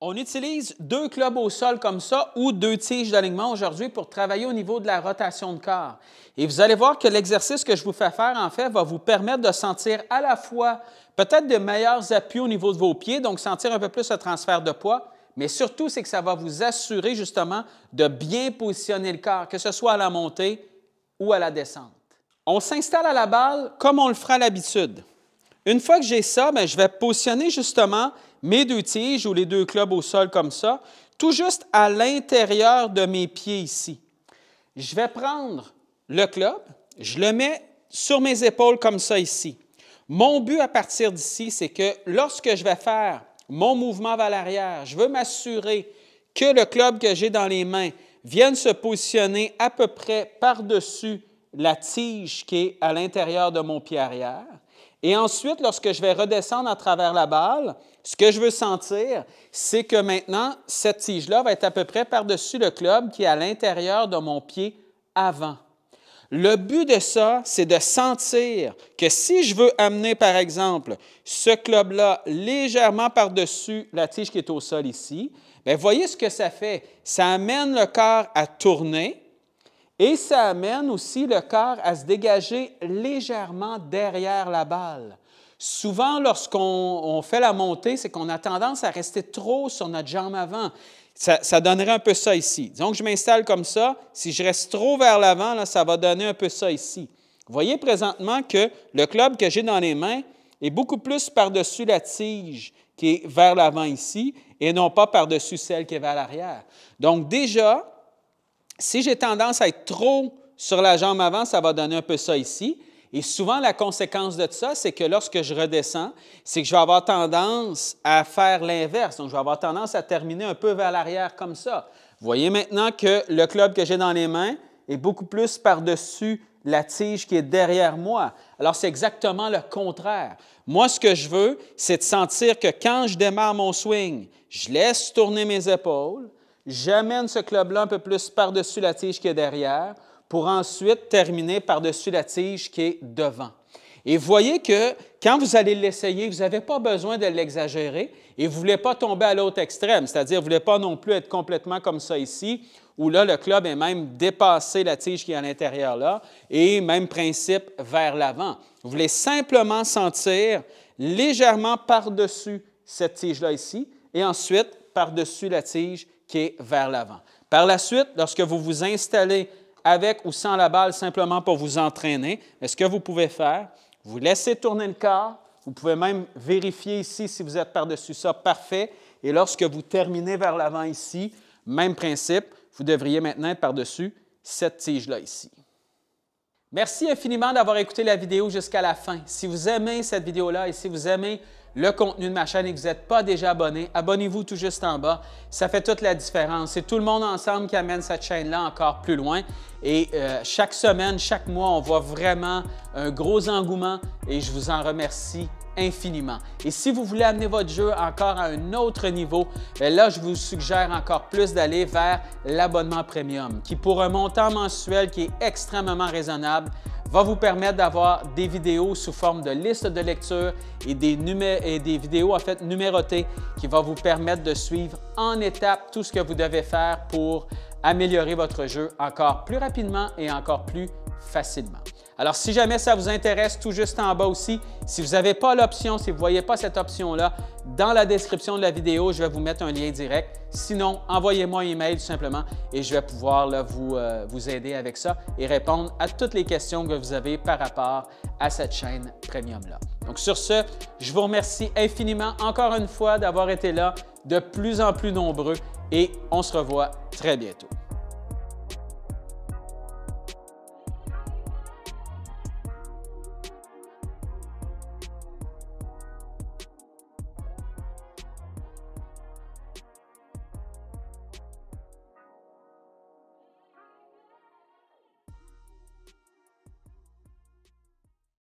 On utilise 2 clubs au sol comme ça ou 2 tiges d'alignement aujourd'hui pour travailler au niveau de la rotation de corps. Et vous allez voir que l'exercice que je vous fais faire, en fait, va vous permettre de sentir à la fois peut-être de meilleurs appuis au niveau de vos pieds, donc sentir un peu plus le transfert de poids, mais surtout, c'est que ça va vous assurer justement de bien positionner le corps, que ce soit à la montée ou à la descente. On s'installe à la balle comme on le fera à l'habitude. Une fois que j'ai ça, bien, je vais positionner justement mes 2 tiges ou les 2 clubs au sol comme ça, tout juste à l'intérieur de mes pieds ici. Je vais prendre le club, je le mets sur mes épaules comme ça ici. Mon but à partir d'ici, c'est que lorsque je vais faire mon mouvement vers l'arrière, je veux m'assurer que le club que j'ai dans les mains vienne se positionner à peu près par-dessus la tige qui est à l'intérieur de mon pied arrière. Et ensuite, lorsque je vais redescendre à travers la balle, ce que je veux sentir, c'est que maintenant, cette tige-là va être à peu près par-dessus le club qui est à l'intérieur de mon pied avant. Le but de ça, c'est de sentir que si je veux amener, par exemple, ce club-là légèrement par-dessus la tige qui est au sol ici, bien, voyez ce que ça fait. Ça amène le corps à tourner. Et ça amène aussi le corps à se dégager légèrement derrière la balle. Souvent, lorsqu'on fait la montée, c'est qu'on a tendance à rester trop sur notre jambe avant. Ça donnerait un peu ça ici. Disons que je m'installe comme ça. Si je reste trop vers l'avant, là, ça va donner un peu ça ici. Vous voyez présentement que le club que j'ai dans les mains est beaucoup plus par-dessus la tige qui est vers l'avant ici et non pas par-dessus celle qui est vers l'arrière. Donc déjà, si j'ai tendance à être trop sur la jambe avant, ça va donner un peu ça ici. Et souvent, la conséquence de ça, c'est que lorsque je redescends, c'est que je vais avoir tendance à faire l'inverse. Donc, je vais avoir tendance à terminer un peu vers l'arrière comme ça. Vous voyez maintenant que le club que j'ai dans les mains est beaucoup plus par-dessus la tige qui est derrière moi. Alors, c'est exactement le contraire. Moi, ce que je veux, c'est de sentir que quand je démarre mon swing, je laisse tourner mes épaules, j'amène ce club-là un peu plus par-dessus la tige qui est derrière pour ensuite terminer par-dessus la tige qui est devant. Et vous voyez que quand vous allez l'essayer, vous n'avez pas besoin de l'exagérer et vous ne voulez pas tomber à l'autre extrême, c'est-à-dire vous ne voulez pas non plus être complètement comme ça ici, où là, le club est même dépassé la tige qui est à l'intérieur là et même principe vers l'avant. Vous voulez simplement sentir légèrement par-dessus cette tige-là ici et ensuite par-dessus la tige qui est vers l'avant. Par la suite, lorsque vous vous installez avec ou sans la balle simplement pour vous entraîner, ce que vous pouvez faire, vous laissez tourner le corps, vous pouvez même vérifier ici si vous êtes par-dessus ça, parfait. Et lorsque vous terminez vers l'avant ici, même principe, vous devriez maintenant être par-dessus cette tige-là ici. Merci infiniment d'avoir écouté la vidéo jusqu'à la fin. Si vous aimez cette vidéo-là et si vous aimez le contenu de ma chaîne et que vous n'êtes pas déjà abonné, abonnez-vous tout juste en bas. Ça fait toute la différence. C'est tout le monde ensemble qui amène cette chaîne-là encore plus loin. Et chaque semaine, chaque mois, on voit vraiment un gros engouement et je vous en remercie infiniment. Et si vous voulez amener votre jeu encore à un autre niveau, bien là, je vous suggère encore plus d'aller vers l'abonnement premium qui, pour un montant mensuel qui est extrêmement raisonnable, va vous permettre d'avoir des vidéos sous forme de liste de lecture et des vidéos en fait numérotées qui vont vous permettre de suivre en étapes tout ce que vous devez faire pour améliorer votre jeu encore plus rapidement et encore plus facilement. Alors, si jamais ça vous intéresse, tout juste en bas aussi, si vous n'avez pas l'option, si vous ne voyez pas cette option-là, dans la description de la vidéo, je vais vous mettre un lien direct. Sinon, envoyez-moi un email tout simplement et je vais pouvoir là, vous aider avec ça et répondre à toutes les questions que vous avez par rapport à cette chaîne Premium-là. Donc, sur ce, je vous remercie infiniment encore une fois d'avoir été là, de plus en plus nombreux et on se revoit très bientôt.